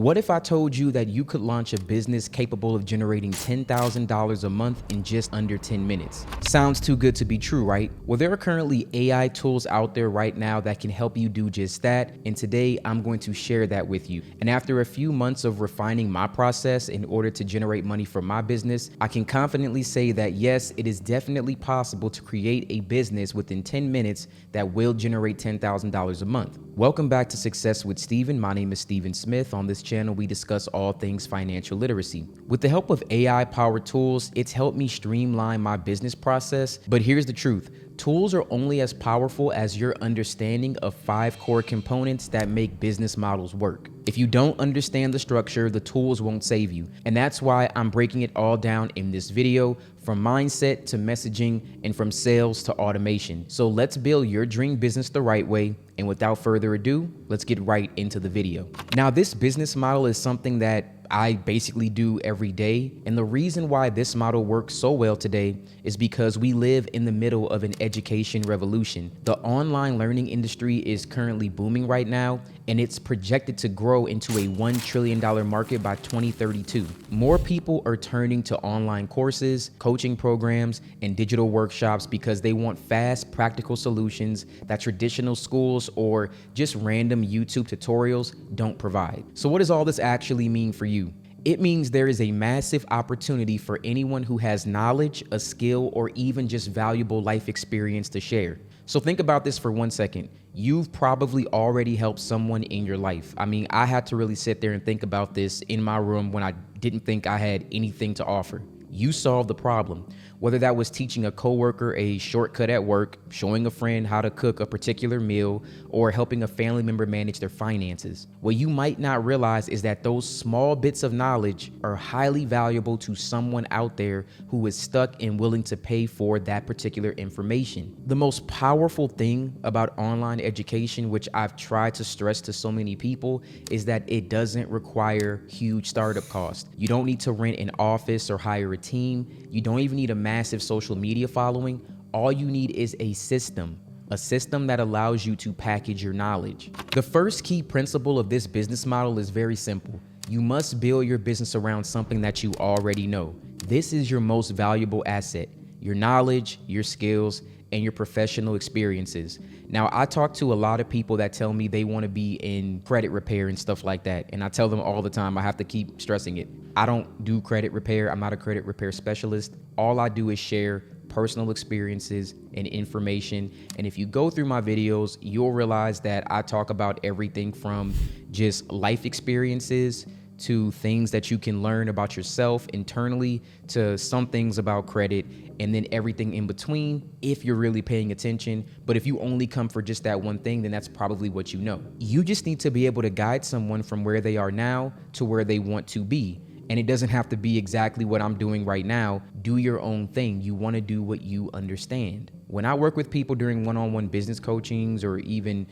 What if I told you that you could launch a business capable of generating $10,000 a month in just under 10 minutes? Sounds too good to be true, right? Well, there are currently AI tools out there right now that can help you do just that, and today I'm going to share that with you. And after a few months of refining my process in order to generate money for my business, I can confidently say that yes, it is definitely possible to create a business within 10 minutes that will generate $10,000 a month. Welcome back to Success with Steven. My name is Steven Smith. On this channel, we discuss all things financial literacy. With the help of AI-powered tools, it's helped me streamline my business process. But here's the truth. Tools are only as powerful as your understanding of 5 core components that make business models work. If you don't understand the structure, the tools won't save you. And that's why I'm breaking it all down in this video, from mindset to messaging and from sales to automation. So let's build your dream business the right way. And without further ado, let's get right into the video. Now, this business model is something that I basically do every day. And the reason why this model works so well today is because we live in the middle of an education revolution. The online learning industry is currently booming right now, and it's projected to grow into a $1 trillion market by 2032. More people are turning to online courses, coaching programs, and digital workshops because they want fast, practical solutions that traditional schools or just random YouTube tutorials don't provide. So what does all this actually mean for you? It means there is a massive opportunity for anyone who has knowledge, a skill, or even just valuable life experience to share. So think about this for 1 second. You've probably already helped someone in your life. I mean, I had to really sit there and think about this in my room when I didn't think I had anything to offer. You solved the problem, whether that was teaching a coworker a shortcut at work, showing a friend how to cook a particular meal, or helping a family member manage their finances. What you might not realize is that those small bits of knowledge are highly valuable to someone out there who is stuck and willing to pay for that particular information. The most powerful thing about online education, which I've tried to stress to so many people, is that it doesn't require huge startup costs. You don't need to rent an office or hire a team. You don't even need a massive social media following. All you need is a system that allows you to package your knowledge. The first key principle of this business model is very simple. You must build your business around something that you already know. This is your most valuable asset: your knowledge, your skills, and your professional experiences. Now, I talk to a lot of people that tell me they want to be in credit repair and stuff like that. And I tell them all the time, I have to keep stressing it. I don't do credit repair. I'm not a credit repair specialist. All I do is share personal experiences and information. And if you go through my videos, you'll realize that I talk about everything from just life experiences to things that you can learn about yourself internally, to some things about credit, and then everything in between if you're really paying attention. But if you only come for just that one thing, then that's probably what you know. You just need to be able to guide someone from where they are now to where they want to be. And it doesn't have to be exactly what I'm doing right now. Do your own thing. You want to do what you understand. When I work with people during one-on-one business coachings or even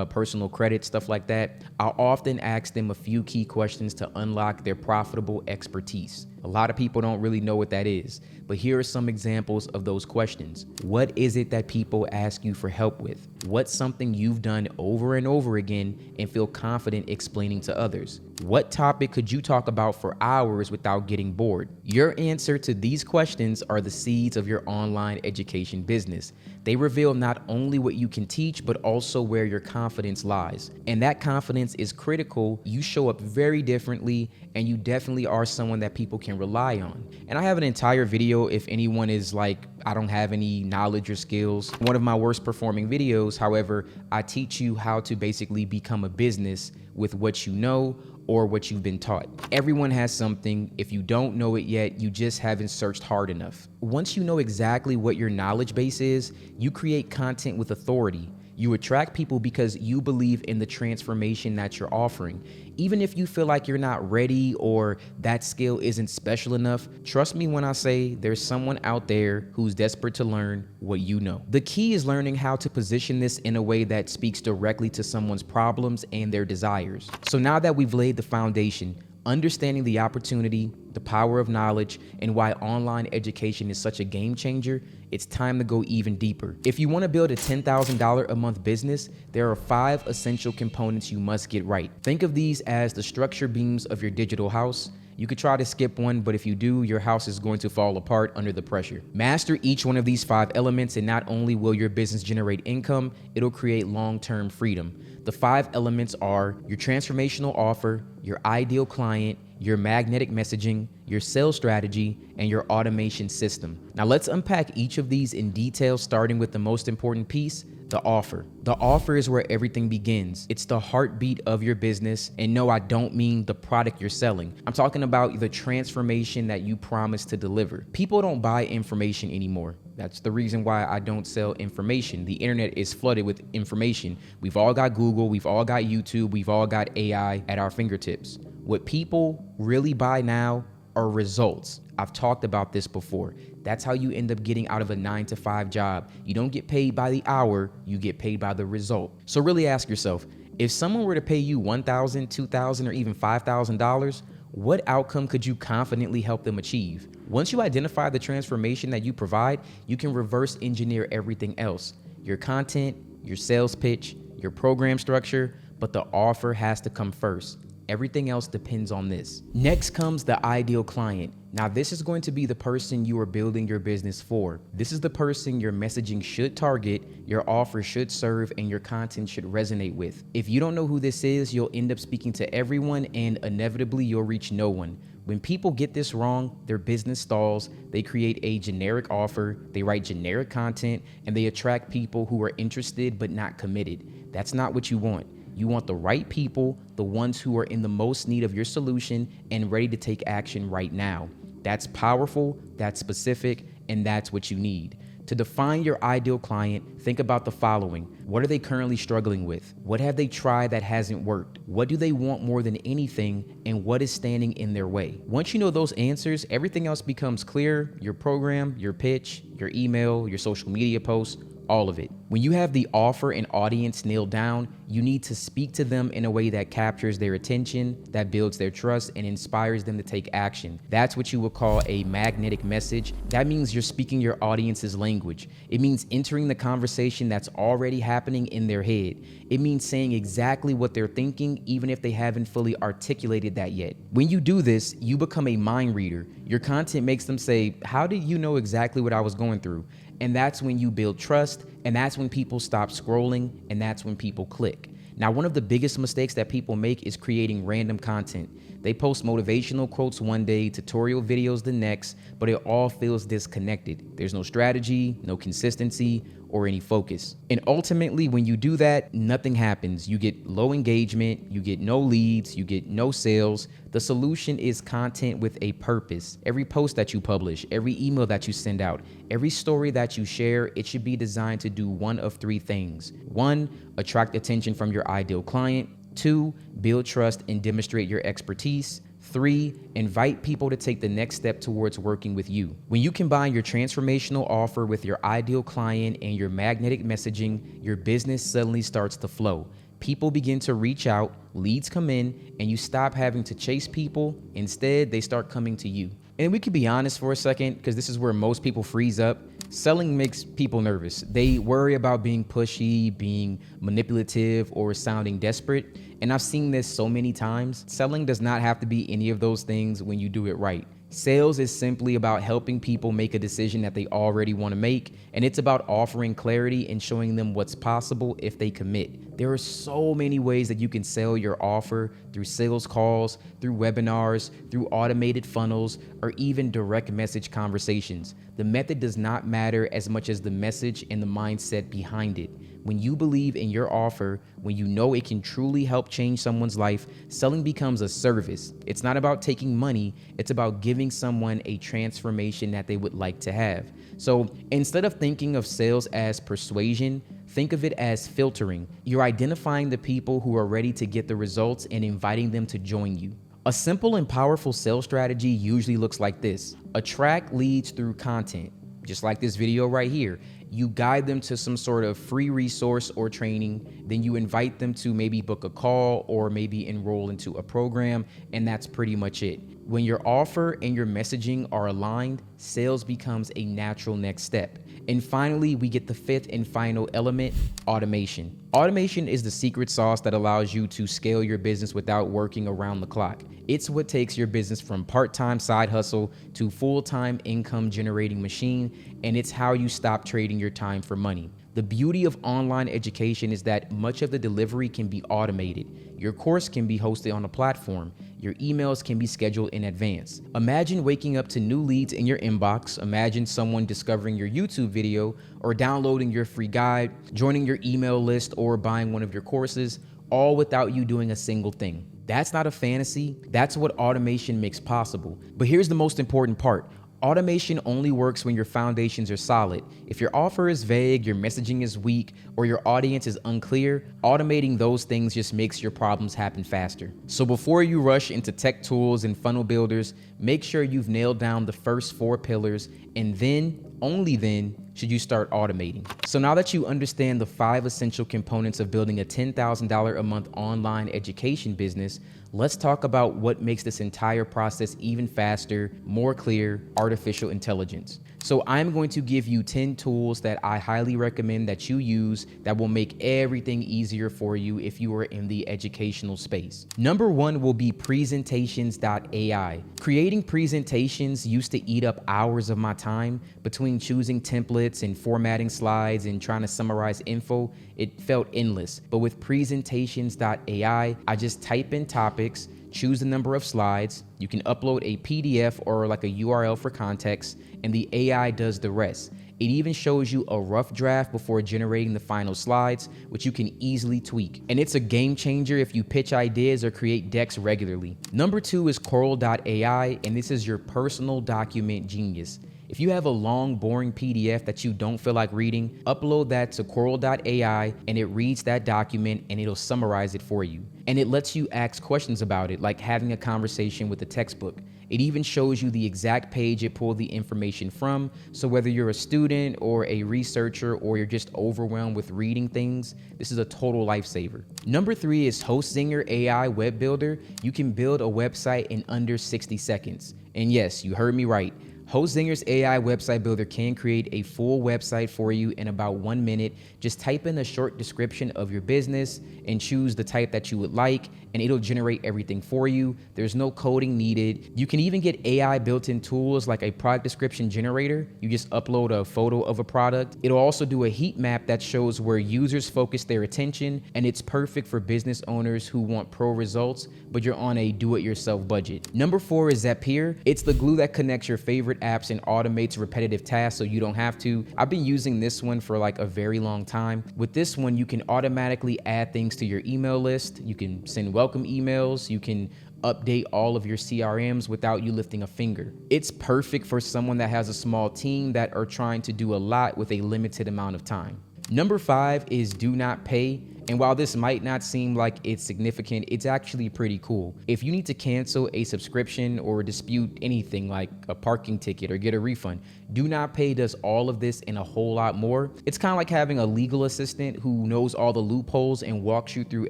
personal credit, stuff like that, I'll often ask them a few key questions to unlock their profitable expertise. A lot of people don't really know what that is, but here are some examples of those questions. What is it that people ask you for help with? What's something you've done over and over again and feel confident explaining to others? What topic could you talk about for hours without getting bored? Your answer to these questions are the seeds of your online education business. They reveal not only what you can teach, but also where your confidence lies. And that confidence is critical. You show up very differently, and you definitely are someone that people can rely on. And I have an entire video if anyone is like, I don't have any knowledge or skills. One of my worst performing videos, however, I teach you how to basically become a business with what you know or what you've been taught. Everyone has something. If you don't know it yet, you just haven't searched hard enough. Once you know exactly what your knowledge base is, you create content with authority. You attract people because you believe in the transformation that you're offering. Even if you feel like you're not ready or that skill isn't special enough, trust me when I say there's someone out there who's desperate to learn what you know. The key is learning how to position this in a way that speaks directly to someone's problems and their desires. So now that we've laid the foundation, Understanding the opportunity, the power of knowledge, and why online education is such a game changer, it's time to go even deeper. If you want to build a $10,000 a month business, there are 5 essential components you must get right. Think of these as the structure beams of your digital house. You could try to skip one, but if you do, your house is going to fall apart under the pressure. Master each one of these 5 elements, and not only will your business generate income, it'll create long-term freedom. The 5 elements are your transformational offer, your ideal client, your magnetic messaging, your sales strategy, and your automation system. Now let's unpack each of these in detail, starting with the most important piece, the offer. The offer is where everything begins. It's the heartbeat of your business. And no, I don't mean the product you're selling. I'm talking about the transformation that you promise to deliver. People don't buy information anymore. That's the reason why I don't sell information. The internet is flooded with information. We've all got Google, we've all got YouTube, we've all got AI at our fingertips. What people really buy now are results. I've talked about this before. That's how you end up getting out of a 9-to-5 job. You don't get paid by the hour, you get paid by the result. So really ask yourself, if someone were to pay you $1,000, $2,000, or even $5,000, what outcome could you confidently help them achieve? Once you identify the transformation that you provide, you can reverse engineer everything else. Your content, your sales pitch, your program structure, but the offer has to come first. Everything else depends on this. Next comes the ideal client. Now, this is going to be the person you are building your business for. This is the person your messaging should target, your offer should serve, and your content should resonate with. If you don't know who this is, you'll end up speaking to everyone, and inevitably you'll reach no one. When people get this wrong, their business stalls, they create a generic offer, they write generic content, and they attract people who are interested but not committed. That's not what you want. You want the right people, the ones who are in the most need of your solution and ready to take action right now. That's powerful, that's specific, and that's what you need. To define your ideal client, think about the following. What are they currently struggling with? What have they tried that hasn't worked? What do they want more than anything? And what is standing in their way? Once you know those answers, everything else becomes clear. Your program, your pitch, your email, your social media posts, all of it. When you have the offer and audience nailed down, you need to speak to them in a way that captures their attention, that builds their trust, and inspires them to take action. That's what you would call a magnetic message. That means you're speaking your audience's language. It means entering the conversation that's already happening in their head. It means saying exactly what they're thinking, even if they haven't fully articulated that yet. When you do this, you become a mind reader. Your content makes them say, "How did you know exactly what I was going through?" And that's when you build trust, and that's when people stop scrolling, and that's when people click. Now, one of the biggest mistakes that people make is creating random content. They post motivational quotes one day, tutorial videos the next, but it all feels disconnected. There's no strategy, no consistency, or any focus. And ultimately, when you do that, nothing happens. You get low engagement, you get no leads, you get no sales. The solution is content with a purpose. Every post that you publish, every email that you send out, every story that you share, it should be designed to do one of 3 things. 1, attract attention from your ideal client. 2, build trust and demonstrate your expertise. 3, invite people to take the next step towards working with you. When you combine your transformational offer with your ideal client and your magnetic messaging, your business suddenly starts to flow. People begin to reach out, leads come in, and you stop having to chase people. Instead, they start coming to you. And we could be honest for a second, because this is where most people freeze up. Selling makes people nervous. They worry about being pushy, being manipulative, or sounding desperate. And I've seen this so many times. Selling does not have to be any of those things when you do it right. Sales is simply about helping people make a decision that they already want to make, and it's about offering clarity and showing them what's possible if they commit. There are so many ways that you can sell your offer: through sales calls, through webinars, through automated funnels, or even direct message conversations. The method does not matter as much as the message and the mindset behind it. When you believe in your offer, when you know it can truly help change someone's life, selling becomes a service. It's not about taking money, it's about giving someone a transformation that they would like to have. So instead of thinking of sales as persuasion, think of it as filtering. You're identifying the people who are ready to get the results and inviting them to join you. A simple and powerful sales strategy usually looks like this. Attract leads through content, just like this video right here. You guide them to some sort of free resource or training. Then you invite them to maybe book a call or maybe enroll into a program. And that's pretty much it. When your offer and your messaging are aligned, sales becomes a natural next step. And finally, we get the fifth and final element, automation. Automation is the secret sauce that allows you to scale your business without working around the clock. It's what takes your business from part-time side hustle to full-time income generating machine, and it's how you stop trading your time for money. The beauty of online education is that much of the delivery can be automated. Your course can be hosted on a platform. Your emails can be scheduled in advance. Imagine waking up to new leads in your inbox. Imagine someone discovering your YouTube video or downloading your free guide, joining your email list, or buying one of your courses, all without you doing a single thing. That's not a fantasy. That's what automation makes possible. But here's the most important part. Automation only works when your foundations are solid. If your offer is vague, your messaging is weak, or your audience is unclear, automating those things just makes your problems happen faster. So before you rush into tech tools and funnel builders, make sure you've nailed down the first 4 pillars, and then, only then, should you start automating. So now that you understand the 5 essential components of building a $10,000 a month online education business, let's talk about what makes this entire process even faster, more clear, artificial intelligence. So I'm going to give you 10 tools that I highly recommend that you use that will make everything easier for you if you are in the educational space. Number 1 will be presentations.ai. Creating presentations used to eat up hours of my time. Between choosing templates and formatting slides and trying to summarize info, it felt endless. But with presentations.ai, I just type in topics, choose the number of slides. You can upload a PDF or like a URL for context, and the AI does the rest. It even shows you a rough draft before generating the final slides, which you can easily tweak. And it's a game changer if you pitch ideas or create decks regularly. Number 2 is Coral.ai, and this is your personal document genius. If you have a long, boring PDF that you don't feel like reading, upload that to Coral.ai and it reads that document and it'll summarize it for you. And it lets you ask questions about it, like having a conversation with a textbook. It even shows you the exact page it pulled the information from. So whether you're a student or a researcher or you're just overwhelmed with reading things, this is a total lifesaver. Number 3 is HostZinger AI Web Builder. You can build a website in under 60 seconds. And yes, you heard me right. HostZinger's AI website builder can create a full website for you in about 1 minute. Just type in a short description of your business and choose the type that you would like, and it'll generate everything for you. There's no coding needed. You can even get AI built-in tools like a product description generator. You just upload a photo of a product. It'll also do a heat map that shows where users focus their attention, and it's perfect for business owners who want pro results, but you're on a do-it-yourself budget. Number 4 is Zapier. It's the glue that connects your favorite apps and automates repetitive tasks so you don't have to. I've been using this one for like a very long time. With this one, you can automatically add things to your email list. You can send welcome emails. You can update all of your CRMs without you lifting a finger. It's perfect for someone that has a small team that are trying to do a lot with a limited amount of time. Number 5 is Do Not Pay. And while this might not seem like it's significant, it's actually pretty cool. If you need to cancel a subscription or dispute anything like a parking ticket or get a refund, Do Not Pay does all of this and a whole lot more. It's kind of like having a legal assistant who knows all the loopholes and walks you through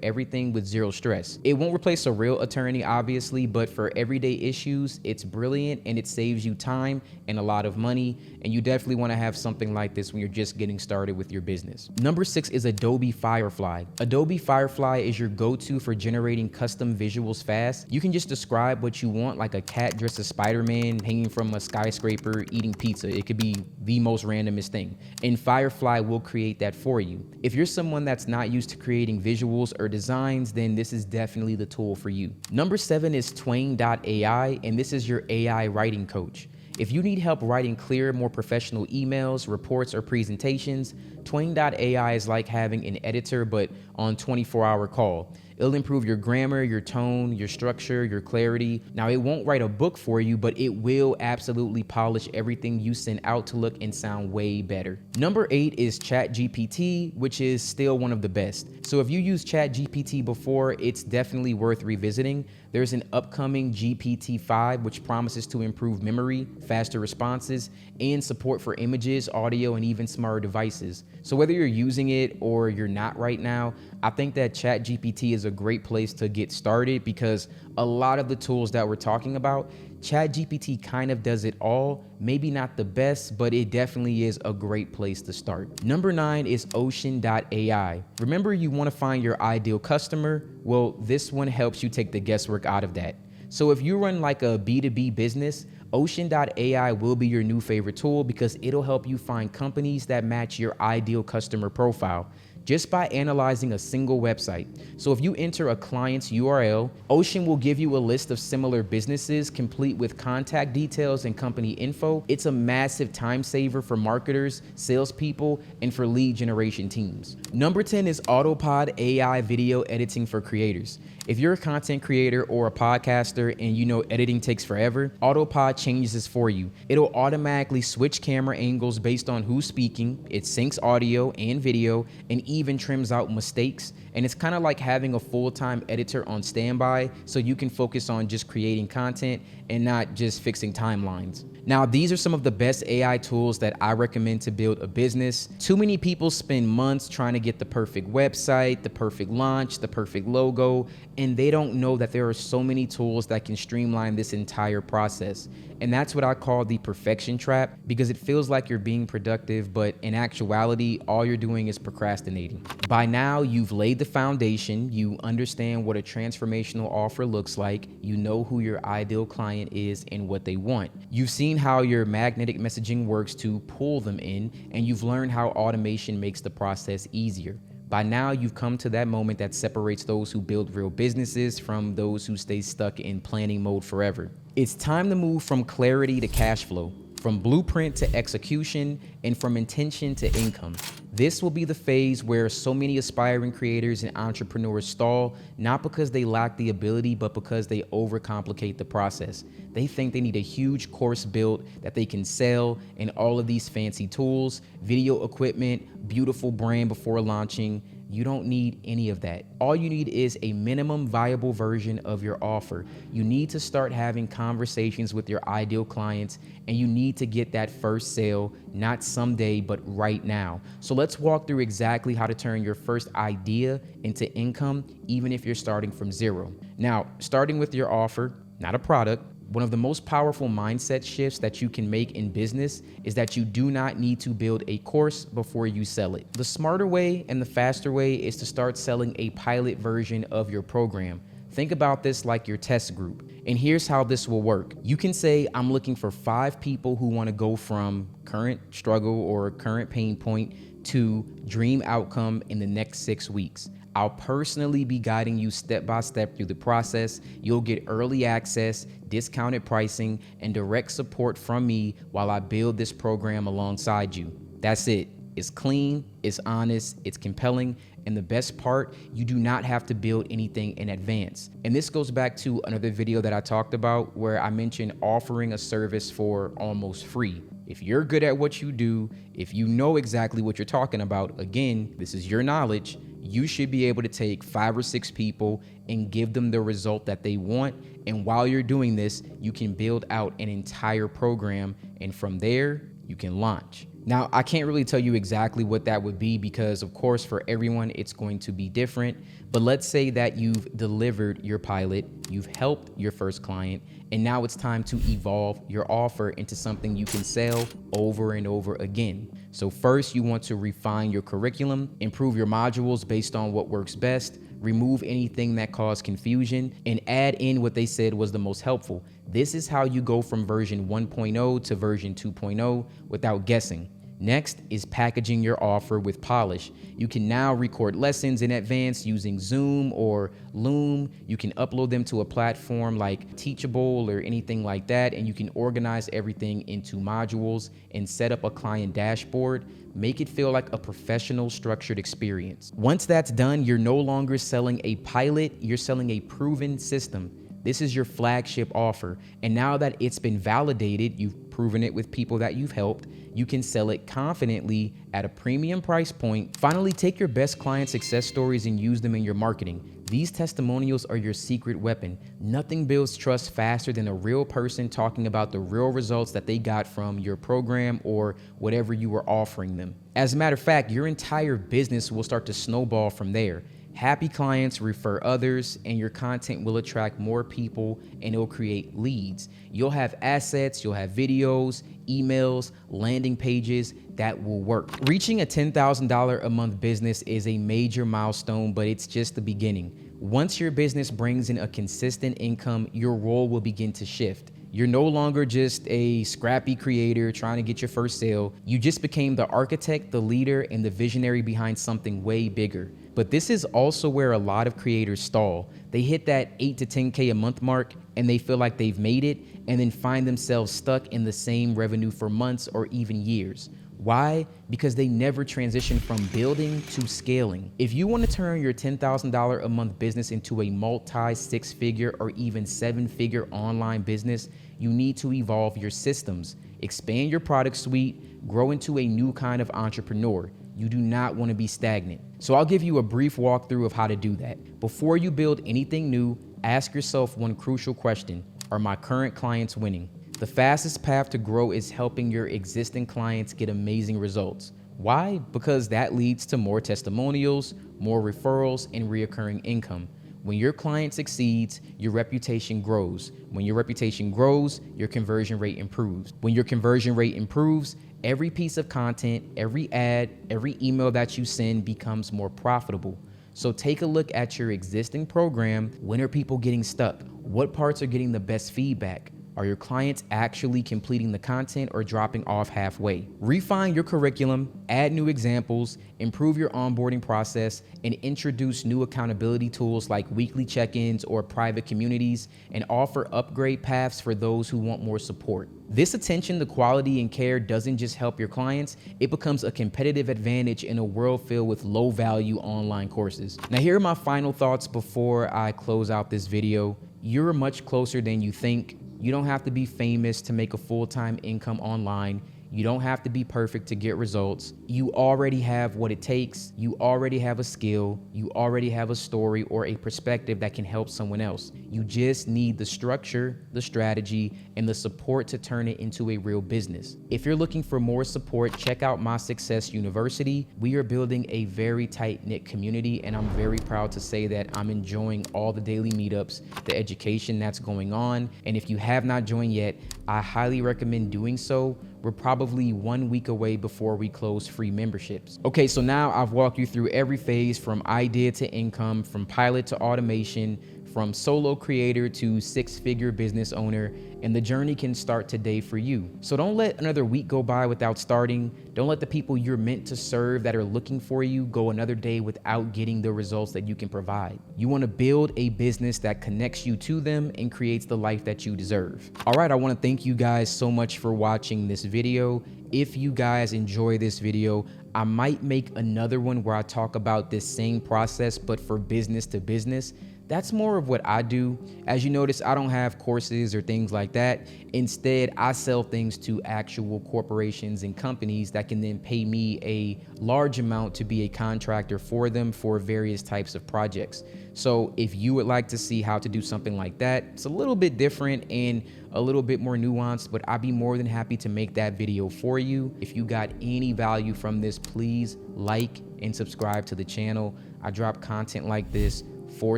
everything with zero stress. It won't replace a real attorney, obviously, but for everyday issues, it's brilliant and it saves you time and a lot of money. And you definitely want to have something like this when you're just getting started with your business. Number 6 is Adobe Firefly. Adobe Firefly is your go-to for generating custom visuals fast. You can just describe what you want, like a cat dressed as Spider-Man hanging from a skyscraper eating pizza. It could be the most randomest thing, and Firefly will create that for you. If you're someone that's not used to creating visuals or designs, then this is definitely the tool for you. Number 7 is Twain.ai, and this is your AI writing coach. If you need help writing clear, more professional emails, reports, or presentations, Twain.ai is like having an editor, but on 24-hour call. It'll improve your grammar, your tone, your structure, your clarity. Now, it won't write a book for you, but it will absolutely polish everything you send out to look and sound way better. Number 8 is ChatGPT, which is still one of the best. So if you used ChatGPT before, it's definitely worth revisiting. There's an upcoming GPT-5, which promises to improve memory, faster responses, and support for images, audio, and even smarter devices. So whether you're using it or you're not right now, I think that ChatGPT is a great place to get started, because a lot of the tools that we're talking about, ChatGPT kind of does it all. Maybe not the best, but it definitely is a great place to start. Number 9 is Ocean.ai. Remember, you want to find your ideal customer? Well, this one helps you take the guesswork out of that. So if you run like a B2B business, Ocean.ai will be your new favorite tool, because it'll help you find companies that match your ideal customer profile just by analyzing a single website. So if you enter a client's URL, Ocean will give you a list of similar businesses complete with contact details and company info. It's a massive time saver for marketers, salespeople, and for lead generation teams. Number 10 is Autopod AI video editing for creators. If you're a content creator or a podcaster and you know editing takes forever, Autopod changes this for you. It'll automatically switch camera angles based on who's speaking. It syncs audio and video and even trims out mistakes. And it's kind of like having a full-time editor on standby, so you can focus on just creating content and not just fixing timelines. Now, these are some of the best AI tools that I recommend to build a business. Too many people spend months trying to get the perfect website, the perfect launch, the perfect logo, and they don't know that there are so many tools that can streamline this entire process. And that's what I call the perfection trap, because it feels like you're being productive, but in actuality, all you're doing is procrastinating. By now, you've laid the foundation, you understand what a transformational offer looks like, you know who your ideal client is and what they want. You've seen how your magnetic messaging works to pull them in, and you've learned how automation makes the process easier. By now, you've come to that moment that separates those who build real businesses from those who stay stuck in planning mode forever. It's time to move from clarity to cash flow, from blueprint to execution, and from intention to income. This will be the phase where so many aspiring creators and entrepreneurs stall, not because they lack the ability, but because they overcomplicate the process. They think they need a huge course built that they can sell, and all of these fancy tools, video equipment, beautiful brand before launching. You don't need any of that. All you need is a minimum viable version of your offer. You need to start having conversations with your ideal clients, and you need to get that first sale, not someday, but right now. So let's walk through exactly how to turn your first idea into income, even if you're starting from zero. Now, starting with your offer, not a product. One of the most powerful mindset shifts that you can make in business is that you do not need to build a course before you sell it. The smarter way and the faster way is to start selling a pilot version of your program. Think about this like your test group. And here's how this will work. You can say, I'm looking for 5 people who want to go from current struggle or current pain point to dream outcome in the next 6 weeks. I'll personally be guiding you step by step through the process. You'll get early access, discounted pricing, and direct support from me while I build this program alongside you. That's it. It's clean, it's honest, it's compelling, and the best part, you do not have to build anything in advance. And this goes back to another video that I talked about where I mentioned offering a service for almost free. If you're good at what you do, if you know exactly what you're talking about, again, this is your knowledge, you should be able to take 5 or 6 people and give them the result that they want. And while you're doing this, you can build out an entire program, and from there, you can launch. Now, I can't really tell you exactly what that would be because, of course, for everyone, it's going to be different. But let's say that you've delivered your pilot, you've helped your first client, and now it's time to evolve your offer into something you can sell over and over again. So first, you want to refine your curriculum, improve your modules based on what works best, remove anything that caused confusion, and add in what they said was the most helpful. This is how you go from version 1.0 to version 2.0 without guessing. Next is packaging your offer with polish. You can now record lessons in advance using Zoom or Loom. You can upload them to a platform like Teachable or anything like that, and you can organize everything into modules and set up a client dashboard. Make it feel like a professional, structured experience. Once that's done, you're no longer selling a pilot, you're selling a proven system. This is your flagship offer. And now that it's been validated, you've proven it with people that you've helped, you can sell it confidently at a premium price point. Finally, take your best client success stories and use them in your marketing. These testimonials are your secret weapon. Nothing builds trust faster than a real person talking about the real results that they got from your program or whatever you were offering them. As a matter of fact, your entire business will start to snowball from there. Happy clients refer others, and your content will attract more people and it'll create leads. You'll have assets, you'll have videos, emails, landing pages that will work. Reaching a $10,000 a month business is a major milestone, but it's just the beginning. Once your business brings in a consistent income, your role will begin to shift. You're no longer just a scrappy creator trying to get your first sale. You just became the architect, the leader, and the visionary behind something way bigger. But this is also where a lot of creators stall. They hit that 8 to 10K a month mark and they feel like they've made it and then find themselves stuck in the same revenue for months or even years. Why? Because they never transition from building to scaling. If you want to turn your $10,000 a month business into a multi-six-figure or even seven-figure online business, you need to evolve your systems, expand your product suite, grow into a new kind of entrepreneur. You do not want to be stagnant. So I'll give you a brief walkthrough of how to do that. Before you build anything new, ask yourself one crucial question: are my current clients winning? The fastest path to grow is helping your existing clients get amazing results. Why? Because that leads to more testimonials, more referrals, and reoccurring income. When your client succeeds, your reputation grows. When your reputation grows, your conversion rate improves. When your conversion rate improves, every piece of content, every ad, every email that you send becomes more profitable. So take a look at your existing program. When are people getting stuck? What parts are getting the best feedback? Are your clients actually completing the content or dropping off halfway? Refine your curriculum, add new examples, improve your onboarding process, and introduce new accountability tools like weekly check-ins or private communities, and offer upgrade paths for those who want more support. This attention to quality and care doesn't just help your clients, it becomes a competitive advantage in a world filled with low-value online courses. Now, here are my final thoughts before I close out this video. You're much closer than you think. You don't have to be famous to make a full-time income online. You don't have to be perfect to get results. You already have what it takes. You already have a skill. You already have a story or a perspective that can help someone else. You just need the structure, the strategy, and the support to turn it into a real business. If you're looking for more support, check out My Success University. We are building a very tight-knit community, and I'm very proud to say that I'm enjoying all the daily meetups, the education that's going on. And if you have not joined yet, I highly recommend doing so. We're probably 1 week away before we close free memberships. Okay, so now I've walked you through every phase from idea to income, from pilot to automation, from solo creator to six-figure business owner, and the journey can start today for you. So don't let another week go by without starting. Don't let the people you're meant to serve that are looking for you go another day without getting the results that you can provide. You want to build a business that connects you to them and creates the life that you deserve. All right, I want to thank you guys so much for watching this video. If you guys enjoy this video, I might make another one where I talk about this same process, but for business to business. That's more of what I do. As you notice, I don't have courses or things like that. Instead, I sell things to actual corporations and companies that can then pay me a large amount to be a contractor for them for various types of projects. So if you would like to see how to do something like that, it's a little bit different and a little bit more nuanced, but I'd be more than happy to make that video for you. If you got any value from this, please like and subscribe to the channel. I drop content like this 4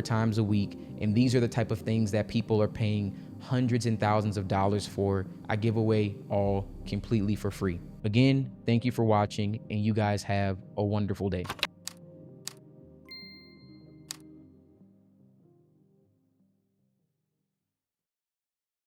times a week, and these are the type of things that people are paying hundreds and thousands of dollars for. I give away all completely for free. Again, thank you for watching, and you guys have a wonderful day.